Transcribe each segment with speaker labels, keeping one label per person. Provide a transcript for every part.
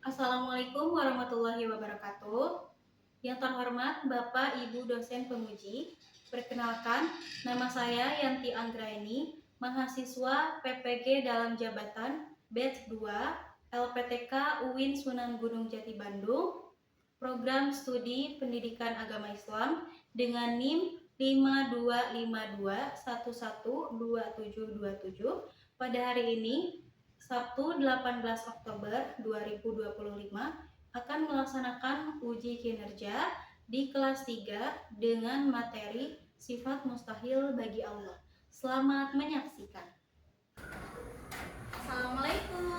Speaker 1: Assalamualaikum warahmatullahi wabarakatuh. Yang terhormat Bapak Ibu dosen penguji, perkenalkan nama saya Yanti Anggraini, mahasiswa PPG dalam jabatan Batch 2 LPTK UIN Sunan Gunung Jati Bandung, program studi pendidikan agama Islam dengan NIM 5252112727 pada hari ini Sabtu 18 Oktober 2025 akan melaksanakan uji kinerja di kelas 3 dengan materi sifat mustahil bagi Allah. Selamat menyaksikan. Assalamualaikum.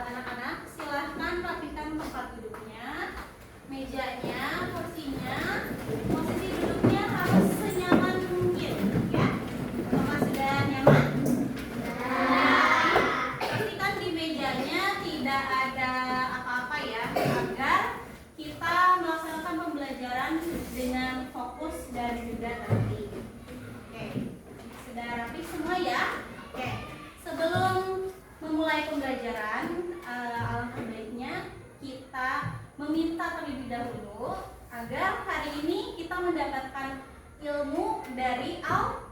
Speaker 1: Anak-anak silahkan rapikan tempat duduknya, mejanya, kursinya. Posisi duduknya harus senyaman mungkin, ya. Apakah sudah nyaman? Pastikan di mejanya tidak ada apa-apa ya, agar kita melaksanakan pembelajaran dengan fokus dan juga tertib. Oke, sudah rapi semua ya? Oke, sebelum memulai pembelajaran, alangkah baiknya kita meminta terlebih dahulu agar hari ini kita mendapatkan ilmu dari Allah.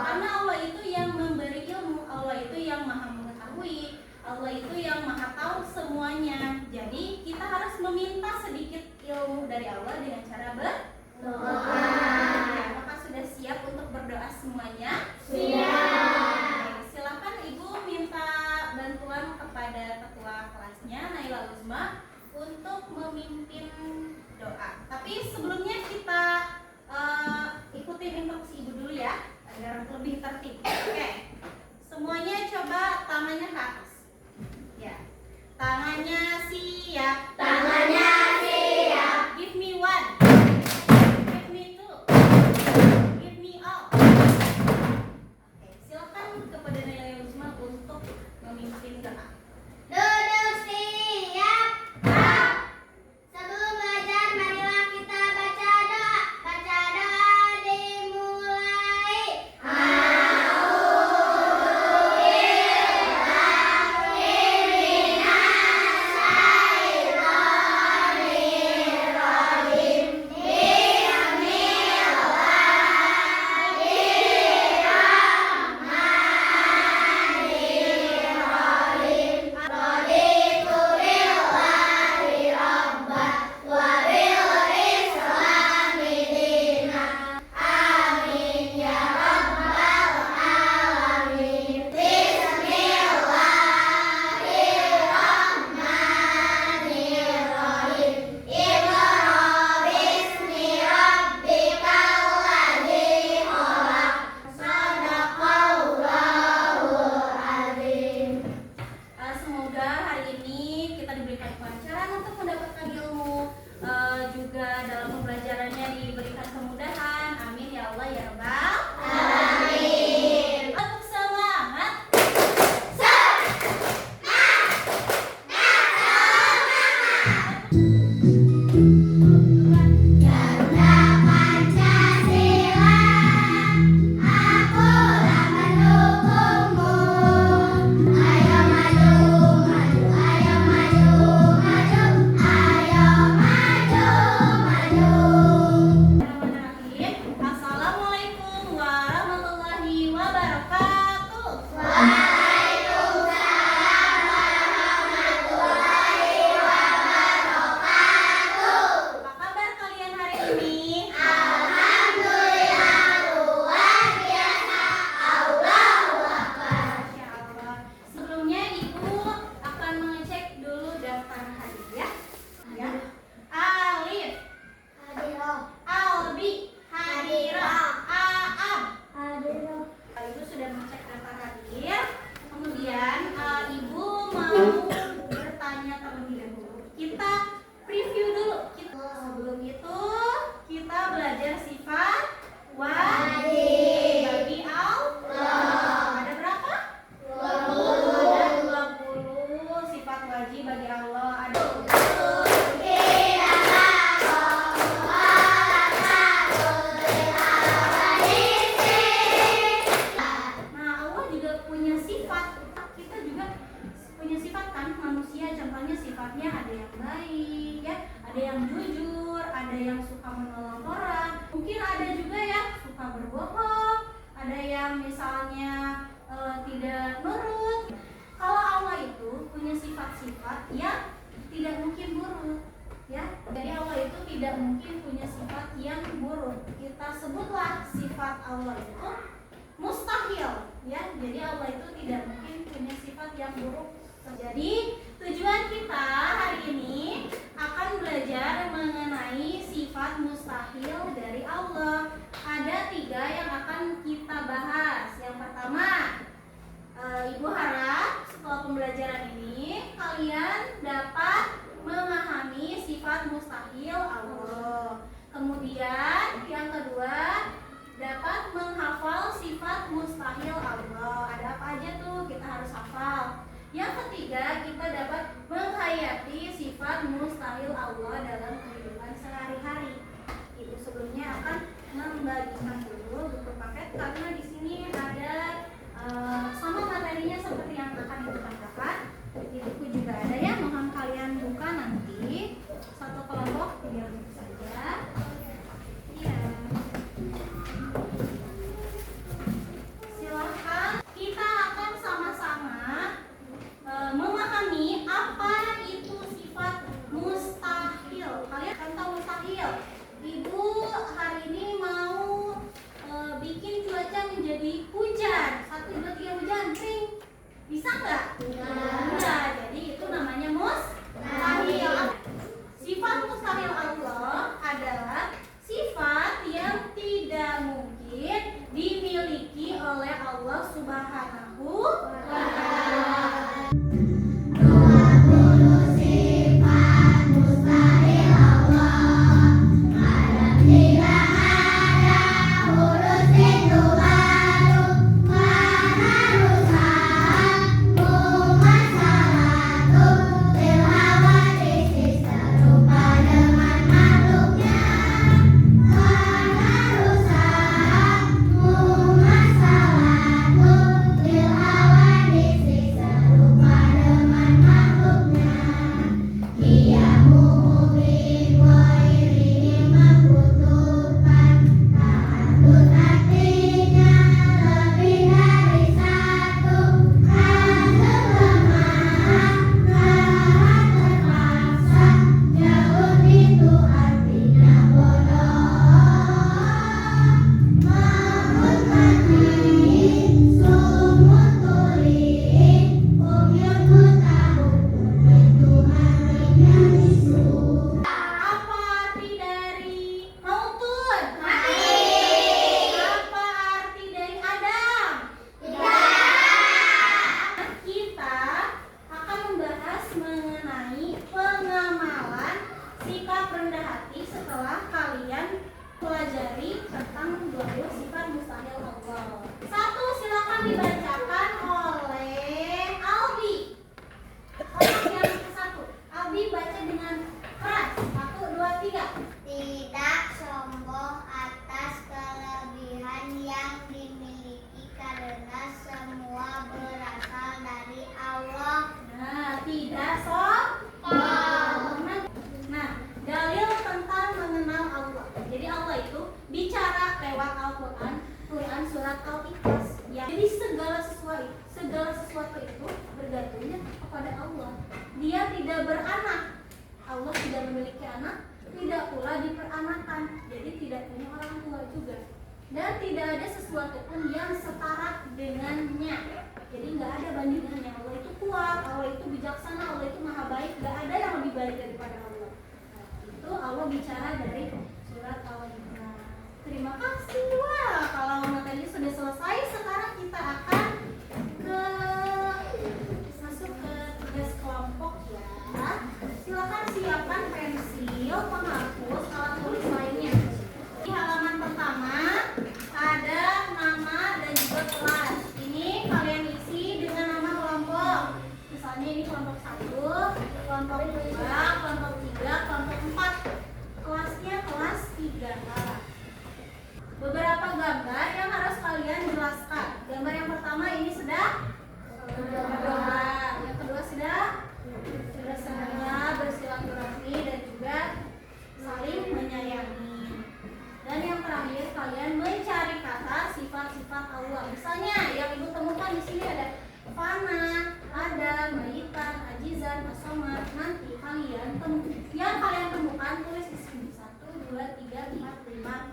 Speaker 1: Karena Allah itu yang memberi ilmu, Allah itu yang maha mengetahui, Allah itu yang maha tahu semuanya. Jadi kita harus meminta sedikit ilmu dari Allah dengan cara berdoa. Apakah sudah siap untuk berdoa semuanya? Siap. Silakan Ibu minta bantuan kepada ketua kelasnya Naila Uzma untuk memimpin doa. Tapi sebelumnya kita ikutin instruksi Ibu dulu ya, agar lebih tertib. Oke. Semuanya coba tangannya ke atas. Ya. Tangannya siap. Give me one. Give me two. Give me all. Oke, silakan kepada Naila Uzma untuk memimpin doa.
Speaker 2: Duduk siap. Sebelum belajar, marilah kita baca doa. Baca doa dimulai. A'udzubillahi minasyaitonir
Speaker 1: sifat-sifat yang tidak mungkin buruk, ya. Jadi Allah itu tidak mungkin punya sifat yang buruk. Kita sebutlah sifat Allah itu mustahil, ya. Jadi Allah itu tidak mungkin punya sifat yang buruk. Jadi tujuan kita hari ini akan belajar mengenai sifat mustahil dari Allah. Ada 3 yang akan kita bahas. Yang pertama, Ibu harap setelah pembelajaran ini kalian dapat memahami sifat mustahil Allah. Kemudian yang kedua, dapat menghafal sifat mustahil Allah. Ada apa aja tuh kita harus hafal. Yang ketiga, kita dapat menghayati sifat mustahil Allah dalam kehidupan sehari-hari. Ibu sebelumnya akan membagikan dulu buku paket karena di sini ada sama materinya seperti yang akan Ibu tambahkan. Di buku juga ada ya, mohon kalian buka nanti satu kelompok biar buku saja. Iya. Silahkan kita akan sama-sama memahami apa itu sifat mustahil. Kalian kan tahu mustahil. Ibu hari ini mau bikin cuaca menjadi hujan. 1, 2, 3 hujan, ring. Bisa nggak? Enggak. Jadi itu namanya mustahil. Sifat mustahil Allah adalah sifat yang tidak mungkin dimiliki oleh Allah Subhanahu wa Ta'ala. Dia tidak beranak. Allah tidak memiliki anak, tidak pula diperanakan. Jadi tidak punya orang tua juga. Dan tidak ada sesuatu pun yang setara dengannya. Jadi nggak ada bandingannya. Allah itu kuat, Allah itu bijaksana, Allah itu maha baik. Nggak ada yang lebih baik daripada Allah. Nah, itu Allah bicara dari surat Al-Imran. Terima kasih. Wah, kalau materi sudah selesai, sekarang kita akan masuk ke tugas kelompok ya. Silakan siapkan pensil, penghapus, alat tulis lainnya. Di halaman pertama ada nama dan juga kelas. Ini kalian isi dengan nama kelompok. Misalnya ini kelompok 1, kelompok 2, kelompok 3, kelompok 4. Kelasnya kelas 3A. Beberapa gambar yang harus kalian jelaskan. Gambar yang pertama ini sudah berdoa. Yang kedua sudah bersilaturahmi dan juga saling menyayangi. Dan yang terakhir kalian mencari kata sifat-sifat Allah. Misalnya yang ibu temukan di sini ada fana, Adam, Maitan, Ajizan, Asomat. Nanti yang kalian temukan tulis di sini 1, 2, 3, 4, 5.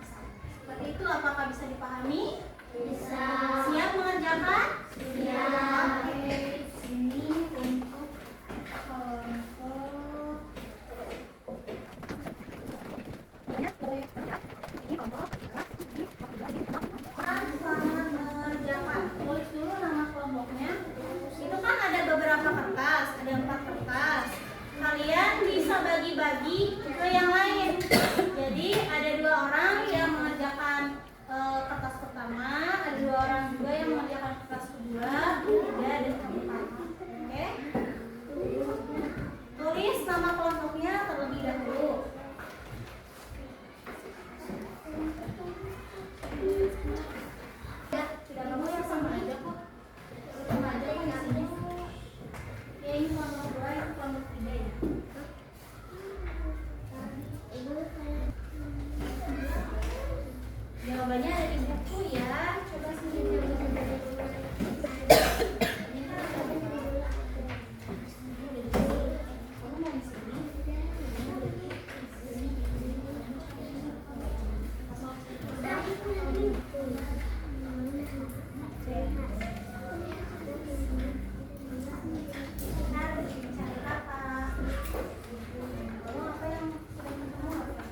Speaker 1: Seperti itu, apakah bisa dipahami?
Speaker 2: Bisa.
Speaker 1: Siap mengerjakan?
Speaker 2: Siap.
Speaker 1: Oke, sini untuk kelompok. Tanpa mengerjakan, tulis dulu nama kelompoknya. Itu kan ada beberapa kertas, ada 4 kertas. Kalian bisa bagi-bagi ke yang lain. Jadi ada 2 orang yang mengerjakan kertas pertama, ada 2 orang juga yang mengerjakan kertas kedua, ketiga, dan keempat. Oke? Tulis nama kelompoknya terlebih dahulu. Ya, tidak kamu yang sama aja kok. Sama aja kok isinya. Ya, ini kelompok 2, itu kelompok 3 ya. Jawabannya ada di buku ya. Coba sendiri jawabannya. Ini kan ada buku. Kamu mau di sini? Cari apa? Kamu apa yang sering ketemu apa?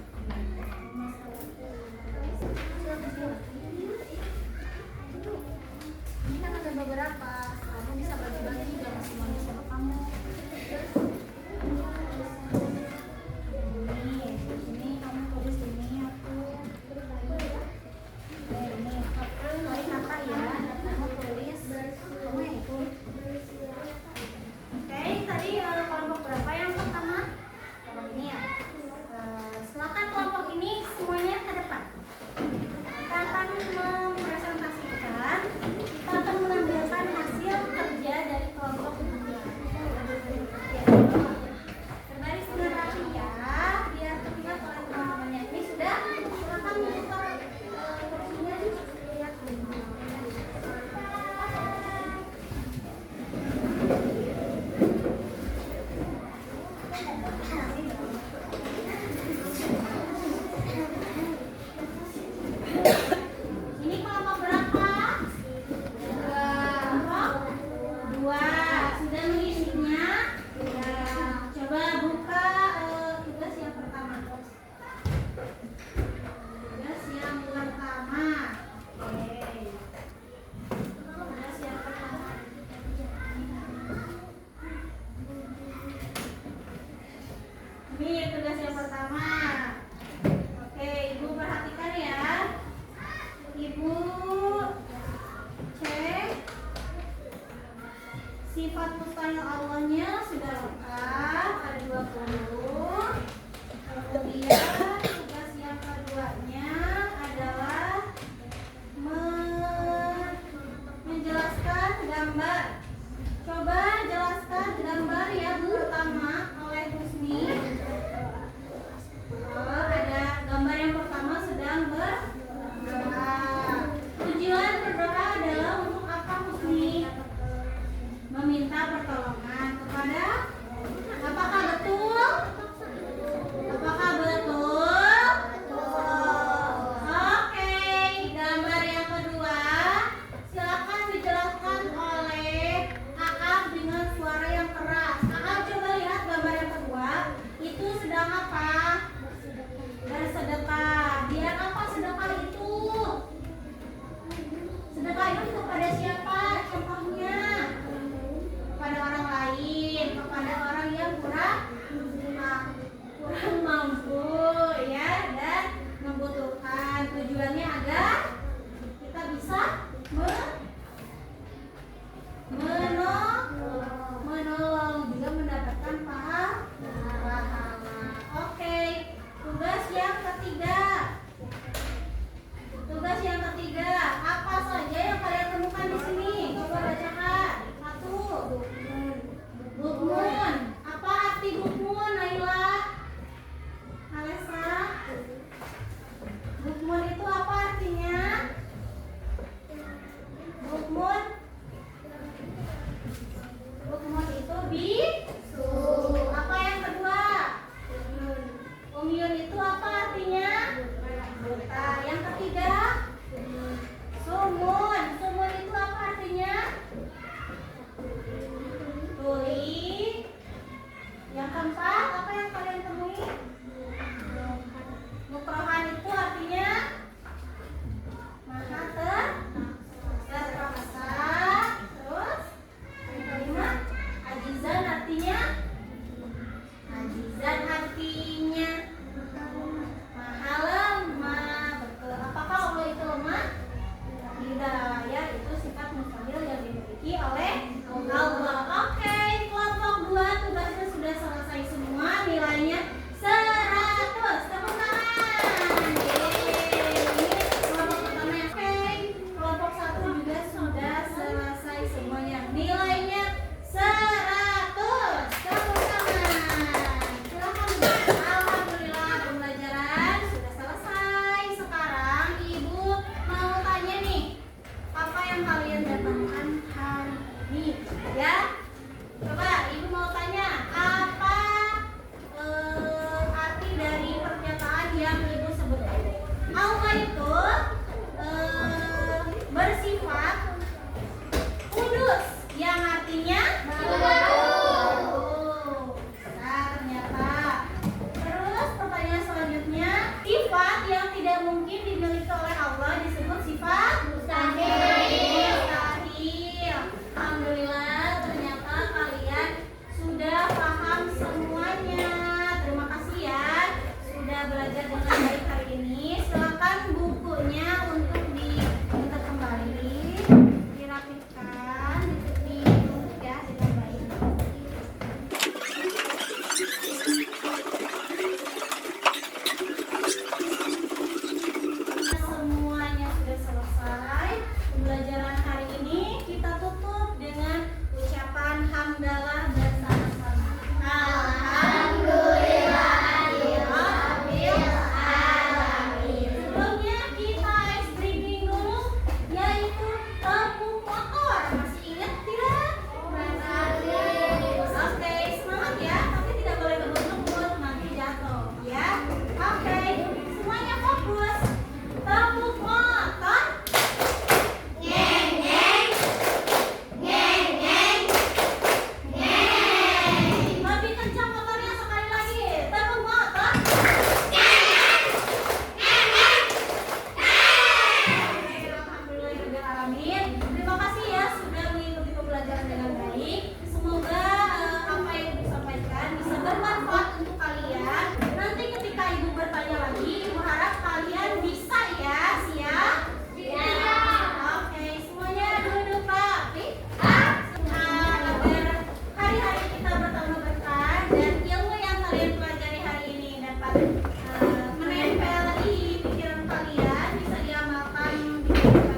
Speaker 1: Ini kan ada beberapa, kamu bisa bagi-bagi, jangan semuanya sama kamu. Ini kamu tulis ini aku. Ini aku dari kakak ya, kamu tulis, kamu yang ikut. Oke, tadi kelompok berapa yang pertama? Kelompok ini ya. Silakan kelompok ini semuanya ke depan. Kita akan mempresentasikan, kita akan menampilkan hasil kerja dari kelompok kedua. Berbaris dengan rapi ya, biar terlihat oleh teman-temannya. Ini sudah, silakan buka kursinya, lihat. Ini Bye.